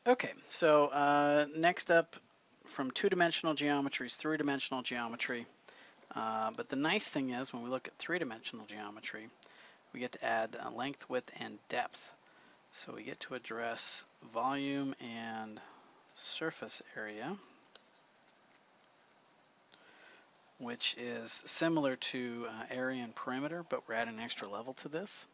Okay, so next up, from two-dimensional geometry is three-dimensional geometry. But the nice thing is, when we look at three-dimensional geometry, we get to add length, width, and depth. So we get to address volume and surface area, which is similar to area and perimeter, but we're adding an extra level to this.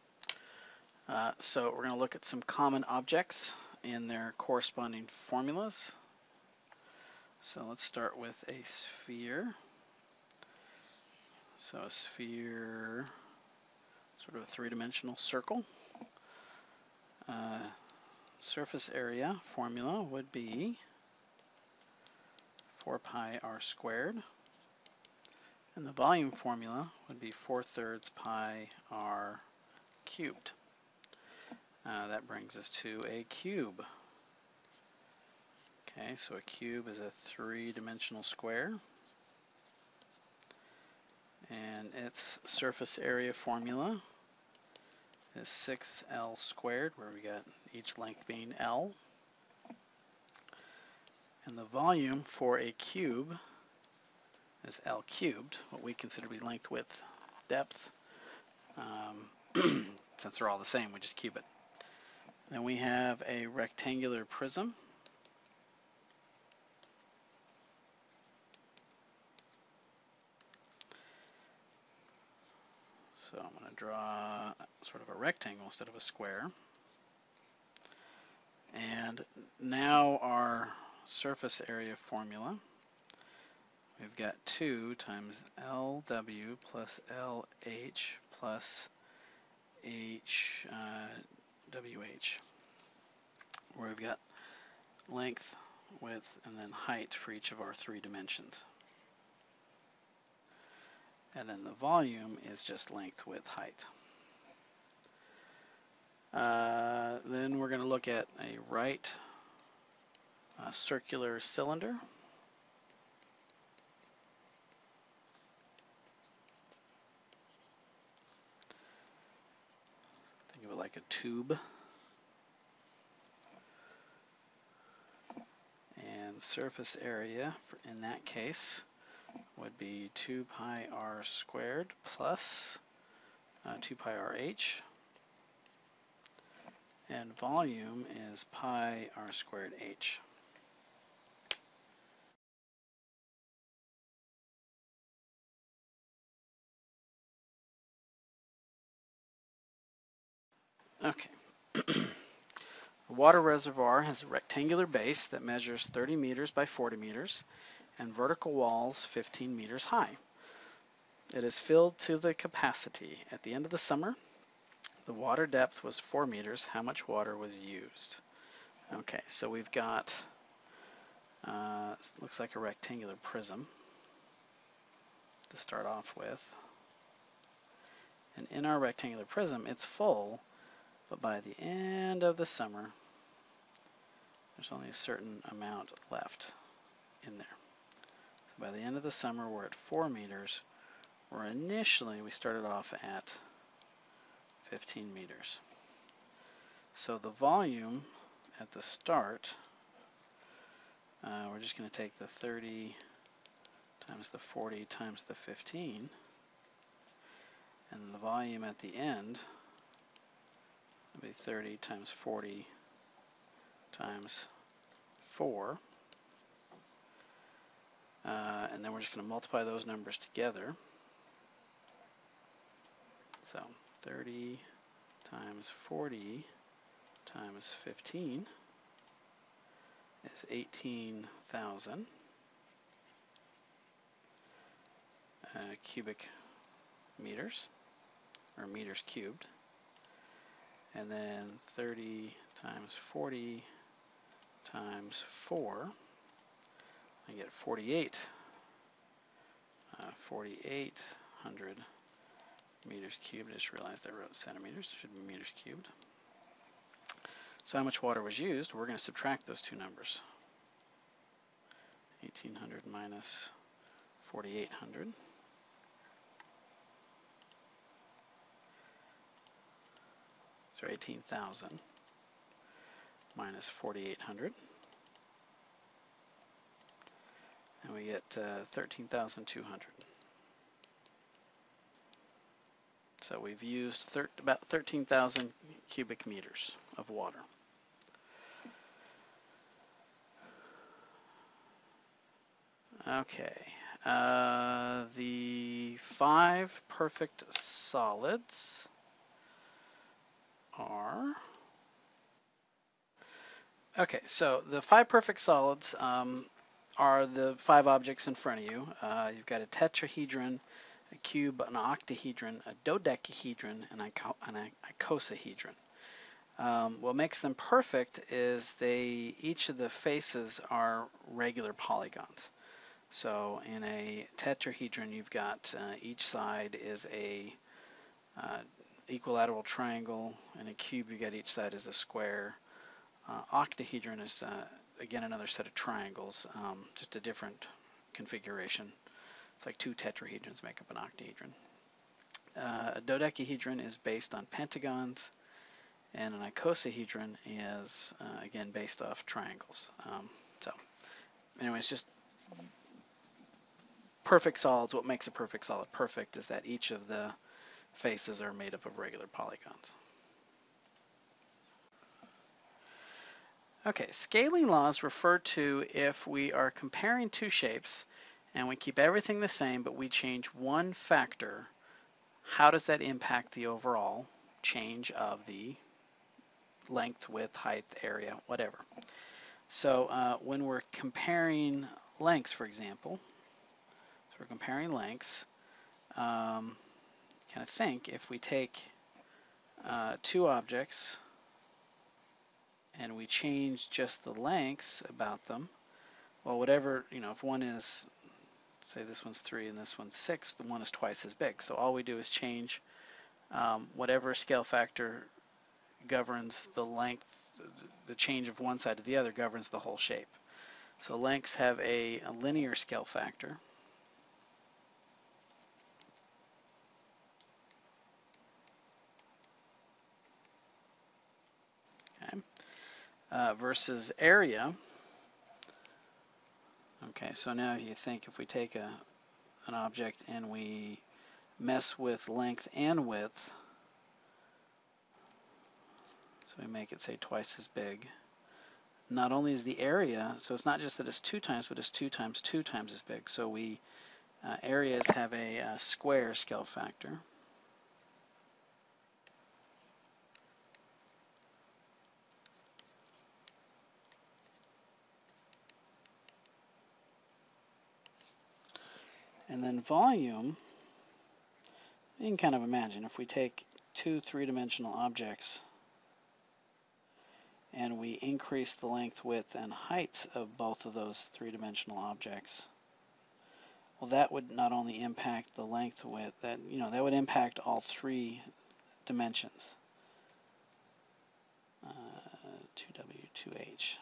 So we're going to look at some common objects and their corresponding formulas. So let's start with a sphere. So a sphere, sort of a three-dimensional circle. Surface area formula would be 4 pi r squared. And the volume formula would be 4/3 pi r cubed. That brings us to a cube. Okay, so a cube is a three-dimensional square. And its surface area formula is 6L squared, where we got each length being L. And the volume for a cube is L cubed, what we consider to be length, width, depth. Since they're all the same, we just cube it. Then we have a rectangular prism. So I'm going to draw sort of a rectangle instead of a square. And now our surface area formula. We've got 2 times LW plus LH plus HWH, where we've got length, width, and then height for each of our three dimensions. And then the volume is just length, width, height. Then we're going to look at a right circular cylinder. Think of it like a tube. And surface area in that case would be 2 pi r squared plus 2 pi r h. And volume is pi r squared h. Okay. A water reservoir has a rectangular base that measures 30 meters by 40 meters and vertical walls 15 meters high. It is filled to the capacity. At the end of the summer, the water depth was 4 meters. How much water was used? Okay, so we've got, looks like a rectangular prism to start off with. And in our rectangular prism, it's full, but by the end of the summer, there's only a certain amount left in there. So by the end of the summer, we're at 4 meters, where initially we started off at 15 meters. So the volume at the start, we're just going to take the 30 times the 40 times the 15, and the volume at the end will be 30 times 40 times 4. And then we're just going to multiply those numbers together. So 30 times 40 times 15 is 18,000 cubic meters, or meters cubed. And then 30 times 40 times 4, I get 4,800 meters cubed. I just realized I wrote centimeters. It should be meters cubed. So how much water was used? We're going to subtract those two numbers. 1,800 minus 4,800. So 18,000 minus 4,800. And we get 13,200. So we've used about 13,000 cubic meters of water. Okay, the 5 perfect solids are... Okay, so the 5 perfect solids are the 5 objects in front of you. You've got a tetrahedron, a cube, an octahedron, a dodecahedron, and an icosahedron. What makes them perfect is each of the faces are regular polygons. So in a tetrahedron, you've got each side is a equilateral triangle. In a cube, you got each side is a square. Octahedron is again another set of triangles, just a different configuration. It's like 2 tetrahedrons make up an octahedron. A dodecahedron is based on pentagons, and an icosahedron is again based off triangles. So anyways, just perfect solids. What makes a perfect solid perfect is that each of the faces are made up of regular polygons. Okay, scaling laws refer to if we are comparing 2 shapes and we keep everything the same, but we change one factor. How does that impact the overall change of the length, width, height, area, whatever? So when we're comparing lengths, for example, so we're comparing lengths, kind of think if we take 2 objects and we change just the lengths about them, well, whatever, if one is, say this one's 3 and this one's 6, the one is twice as big. So all we do is change whatever scale factor governs the length, the change of one side to the other governs the whole shape. So lengths have a linear scale factor. Okay. Versus area. Okay, so now you think if we take an object and we mess with length and width, so we make it say twice as big, not only is the area, so it's not just that it's 2 times, but it's 2 times 2 times as big. So areas have a square scale factor. And then volume, you can kind of imagine if we take 2 3-dimensional objects and we increase the length, width, and height of both of those 3-dimensional objects, well, that would not only impact the length, width, that would impact all 3 dimensions. 2W, 2H.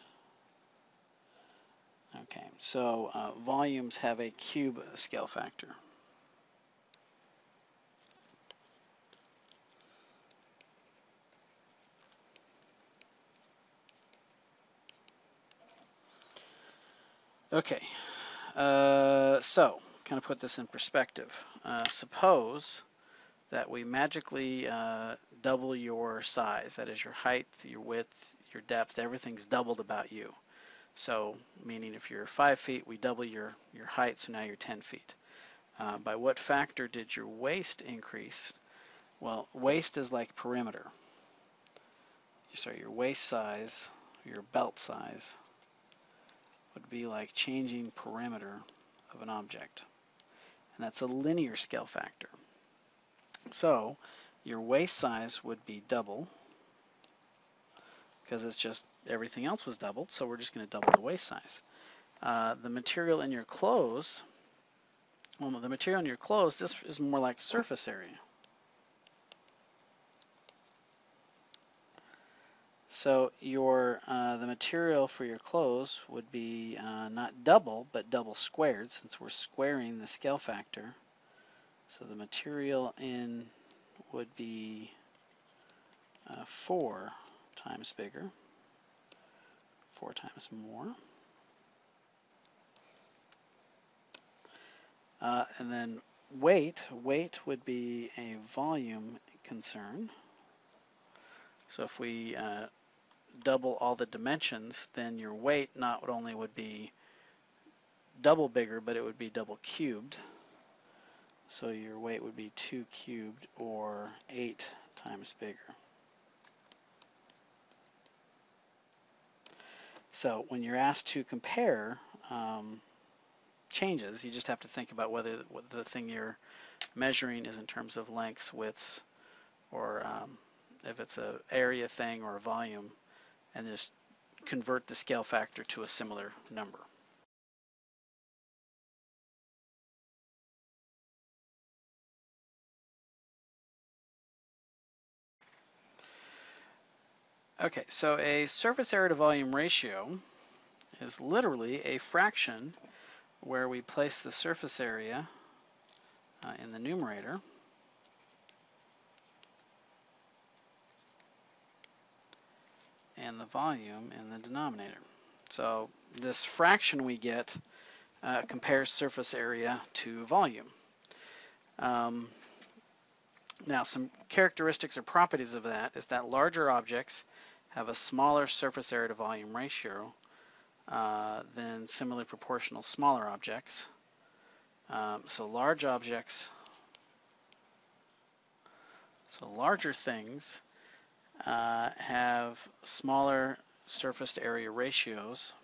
Okay, so volumes have a cube scale factor. Okay, so kind of put this in perspective. Suppose that we magically double your size. That is your height, your width, your depth, everything's doubled about you. So meaning if you're 5 feet, we double your height, so now you're 10 feet. By what factor did your waist increase? Well, waist is like perimeter. Sorry, your waist size, your belt size, would be like changing perimeter of an object. And that's a linear scale factor. So your waist size would be double, because it's just everything else was doubled, so we're just going to double the waist size. The material in your clothes, this is more like surface area. So the material for your clothes would be not double, but double squared, since we're squaring the scale factor. So the material in would be 4 times bigger. 4 times more. And then weight would be a volume concern. So if we double all the dimensions, then your weight not only would be double bigger, but it would be double cubed. So your weight would be 2 cubed, or 8 times bigger. So when you're asked to compare changes, you just have to think about whether the thing you're measuring is in terms of lengths, widths, or if it's an area thing or a volume, and just convert the scale factor to a similar number. Okay, so a surface area to volume ratio is literally a fraction where we place the surface area in the numerator and the volume in the denominator. So this fraction we get compares surface area to volume. Now, some characteristics or properties of that is that larger objects have a smaller surface area to volume ratio than similarly proportional smaller objects. So larger things have smaller surface to area ratios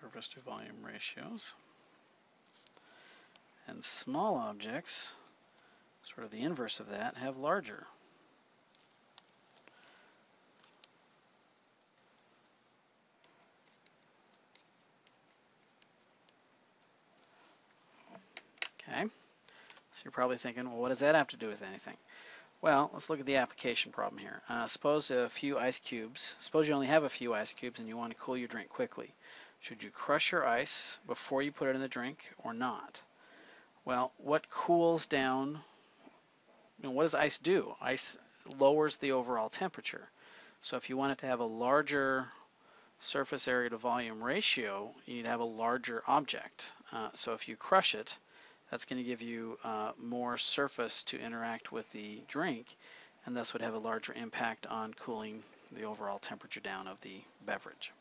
surface to volume ratios, and small objects, sort of the inverse of that, have larger. Okay, so you're probably thinking, well, what does that have to do with anything? Well, let's look at the application problem here. Suppose you only have a few ice cubes and you want to cool your drink quickly. Should you crush your ice before you put it in the drink or not? Well, what cools down, what does ice do? Ice lowers the overall temperature. So if you want it to have a larger surface area to volume ratio, you need to have a larger object. So if you crush it, that's going to give you more surface to interact with the drink, and thus would have a larger impact on cooling the overall temperature down of the beverage.